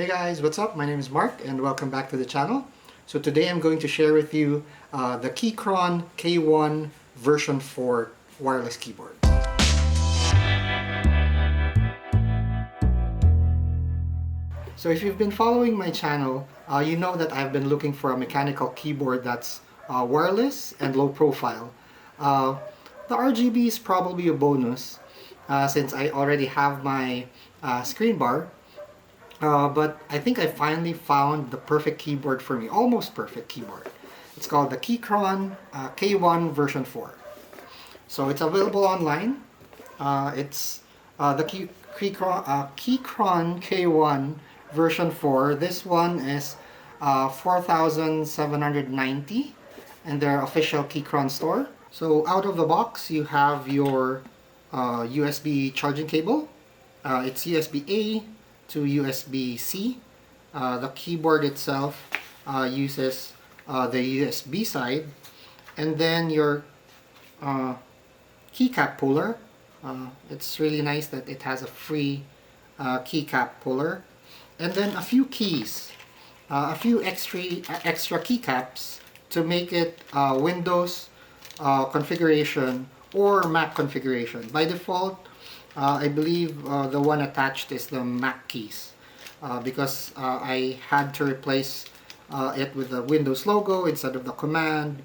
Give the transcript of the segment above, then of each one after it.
Hey guys, what's up? My name is Mark and welcome back to the channel. So today I'm going to share with you the Keychron K1 version 4 wireless keyboard. So if you've been following my channel, you know that I've been looking for a mechanical keyboard that's wireless and low profile. The RGB is probably a bonus since I already have my screen bar. But I think I finally found the perfect keyboard for me, almost perfect keyboard. It's called the Keychron K1 version 4. So it's available online. It's the Keychron K1 version 4. This one is 4,790 in their official Keychron store. So out of the box you have your USB charging cable. It's USB-A to USB-C. The keyboard itself uses the USB side, and then your keycap puller. It's really nice that it has a free keycap puller, and then a few keys, a few extra keycaps to make it Windows configuration or Mac configuration. By default, I believe the one attached is the Mac keys because I had to replace it with the Windows logo instead of the command,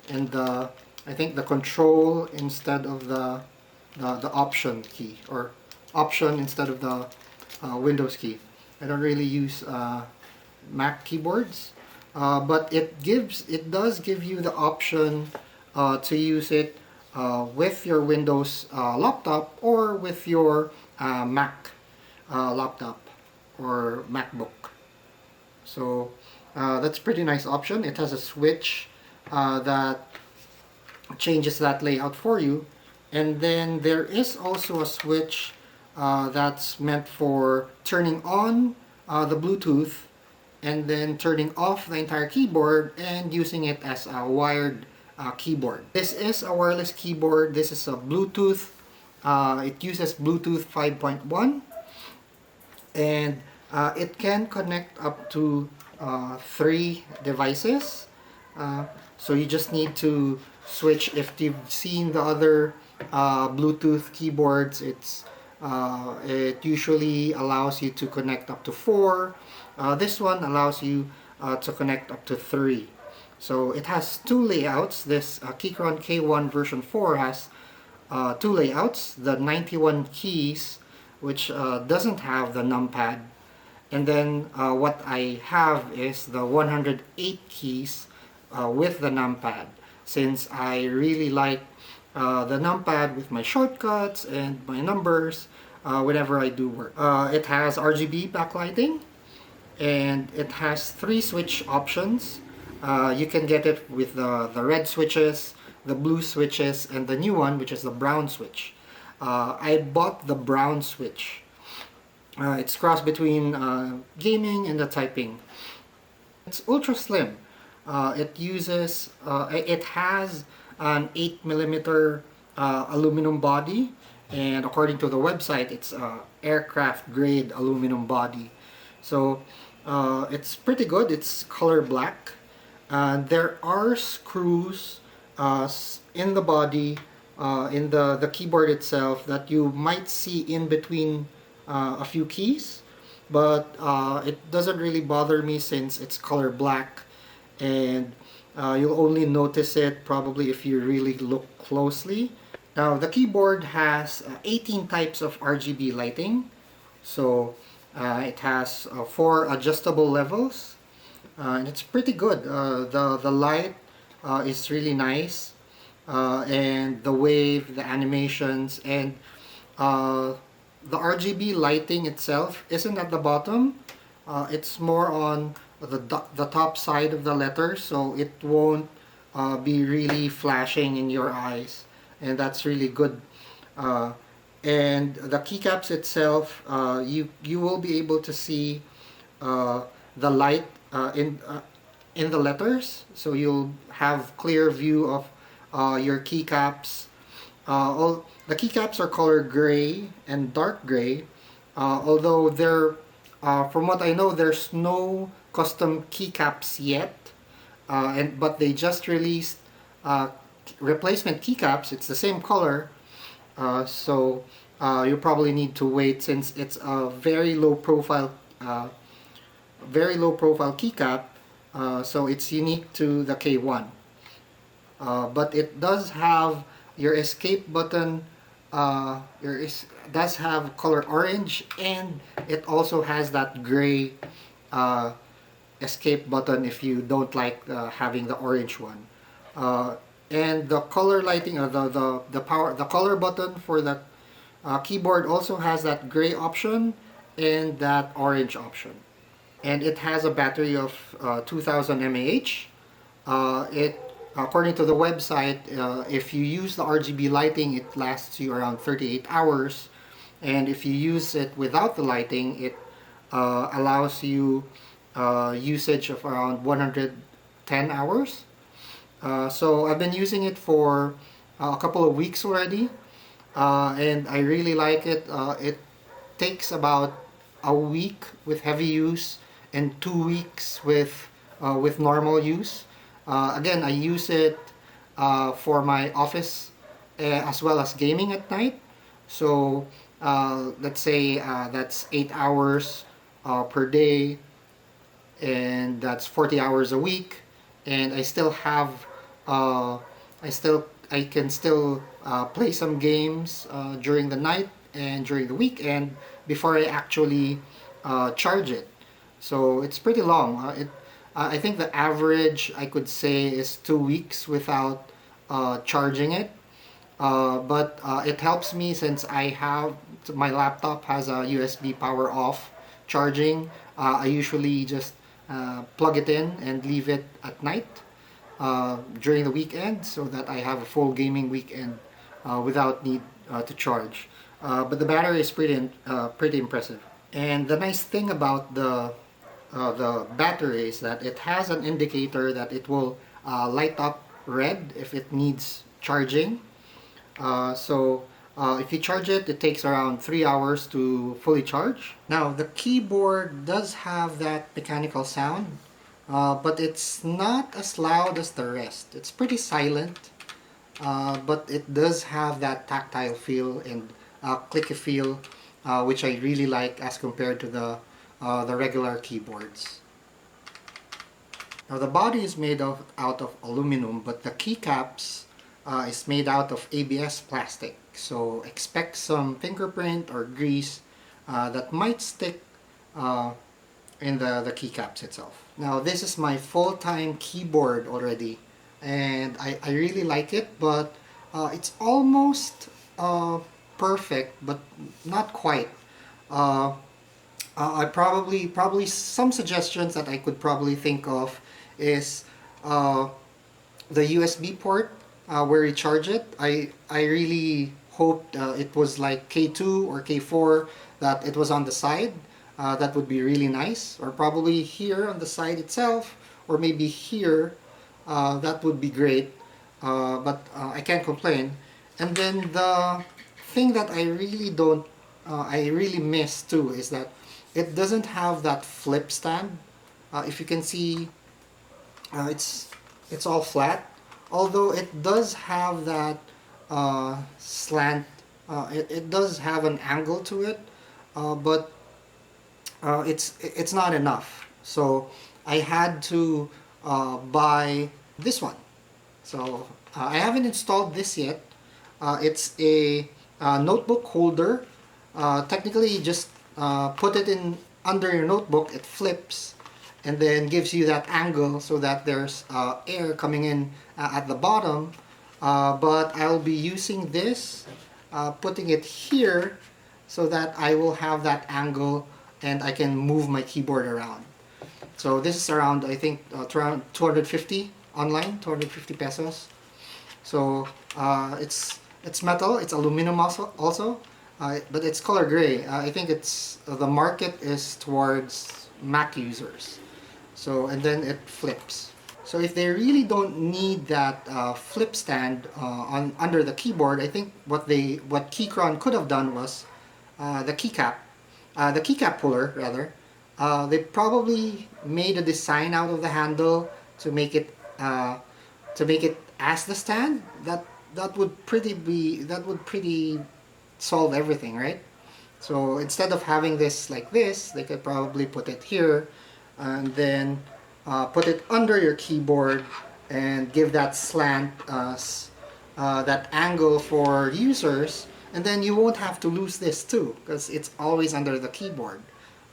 and I think the control instead of the option key, or option instead of the Windows key. I don't really use Mac keyboards, but it does give you the option to use it with your Windows laptop or with your Mac laptop or MacBook. So that's a pretty nice option. It has a switch that changes that layout for you, and then there is also a switch that's meant for turning on the Bluetooth and then turning off the entire keyboard and using it as a wired keyboard. This is a wireless keyboard. This is a Bluetooth. It uses Bluetooth 5.1, and it can connect up to 3 devices. So you just need to switch. If you've seen the other Bluetooth keyboards, it usually allows you to connect up to 4. This one allows you to connect up to 3. So it has 2 layouts. This Keychron K1 version 4 has 2 layouts. The 91 keys, which doesn't have the numpad. And then what I have is the 108 keys with the numpad, since I really like the numpad with my shortcuts and my numbers whenever I do work. It has RGB backlighting, and it has 3 switch options. You can get it with the red switches, the blue switches, and the new one, which is the brown switch. I bought the brown switch. It's cross between gaming and the typing. It's ultra slim. It has an 8mm aluminum body, and according to the website, it's aircraft grade aluminum body. So it's pretty good. It's color black. There are screws in the body, in the keyboard itself, that you might see in between a few keys, but it doesn't really bother me since it's color black, and you'll only notice it probably if you really look closely. Now the keyboard has 18 types of RGB lighting, so it has 4 adjustable levels. And it's pretty good. The light is really nice, and the wave, the animations, and the RGB lighting itself isn't at the bottom. It's more on the top side of the letters, so it won't be really flashing in your eyes, and that's really good. And the keycaps itself, you will be able to see the light in the letters, so you'll have clear view of your keycaps. All the keycaps are color gray and dark gray, although they're From what I know, there's no custom keycaps yet, but they just released uh, replacement keycaps. It's the same color, so you probably need to wait since it's a very low profile keycap. So it's unique to the K1. But it does have your escape button. Does have color orange, and it also has that gray uh, escape button if you don't like having the orange one. Uh, and the color lighting, the color button for the keyboard also has that gray option and that orange option. And it has a battery of 2000 mAh. It According to the website, if you use the RGB lighting, it lasts you around 38 hours. And if you use it without the lighting, it allows you usage of around 110 hours. So I've been using it for a couple of weeks already, and I really like it. It takes about a week with heavy use and 2 weeks with normal use. Again, I use it for my office as well as gaming at night. So let's say that's 8 hours per day, and that's 40 hours a week, and I still have I can still play some games during the night and during the weekend before I actually charge it. So it's pretty long. I think the average I could say is 2 weeks without charging it. But it helps me since my laptop has a USB power off charging. I usually just plug it in and leave it at night during the weekend so that I have a full gaming weekend without need to charge. But the battery is pretty impressive. And the nice thing about the battery is that it has an indicator that it will light up red if it needs charging. So if you charge it, it takes around 3 hours to fully charge. Now the keyboard does have that mechanical sound, but it's not as loud as the rest. It's pretty silent, but it does have that tactile feel and clicky feel, which I really like as compared to the regular keyboards. Now the body is made out of aluminum, but the keycaps is made out of ABS plastic. So expect some fingerprint or grease that might stick in the keycaps itself. Now this is my full-time keyboard already, and I really like it, but it's almost perfect, but not quite. I probably some suggestions that I could probably think of is the USB port where you charge it. I really hoped it was like K2 or K4, that it was on the side. That would be really nice, or probably here on the side itself, or maybe here. That would be great, but I can't complain. And then the thing that I really miss too is that it doesn't have that flip stand. If you can see, it's all flat. Although it does have that slant, it does have an angle to it, but it's not enough. So I had to buy this one. So I haven't installed this yet. It's a notebook holder. Technically, you just put it in under your notebook. It flips and then gives you that angle so that there's air coming in at the bottom. But I'll be using this, putting it here so that I will have that angle and I can move my keyboard around. So this is around, I think, around 250 online, 250 pesos. So it's metal, it's aluminum also, but it's color gray. I think the market is towards Mac users. So, and then it flips. So if they really don't need that flip stand under the keyboard, I think what Keychron could have done was the keycap puller rather. They probably made a design out of the handle to make it as the stand. That would pretty solve everything, right? So instead of having this like this, they could probably put it here, and then put it under your keyboard and give that slant, that angle for users, and then you won't have to lose this too, because it's always under the keyboard.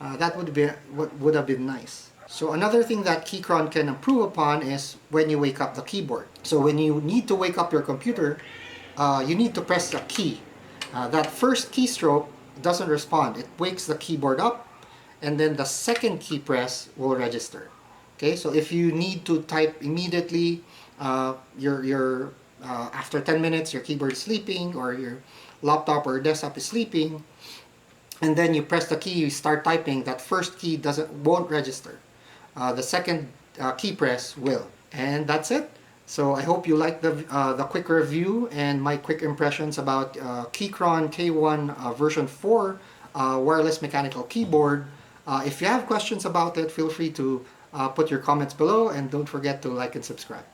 That would be what would have been nice. So another thing that Keychron can improve upon is when you wake up the keyboard. So when you need to wake up your computer, you need to press a key. That first keystroke doesn't respond. It wakes the keyboard up, and then the second key press will register. Okay, so if you need to type immediately, after 10 minutes your keyboard is sleeping, or your laptop or desktop is sleeping, and then you press the key, you start typing, that first key won't register. The second key press will. And that's it. So I hope you like the quick review and my quick impressions about Keychron K1 version 4 wireless mechanical keyboard. If you have questions about it, feel free to put your comments below, and don't forget to like and subscribe.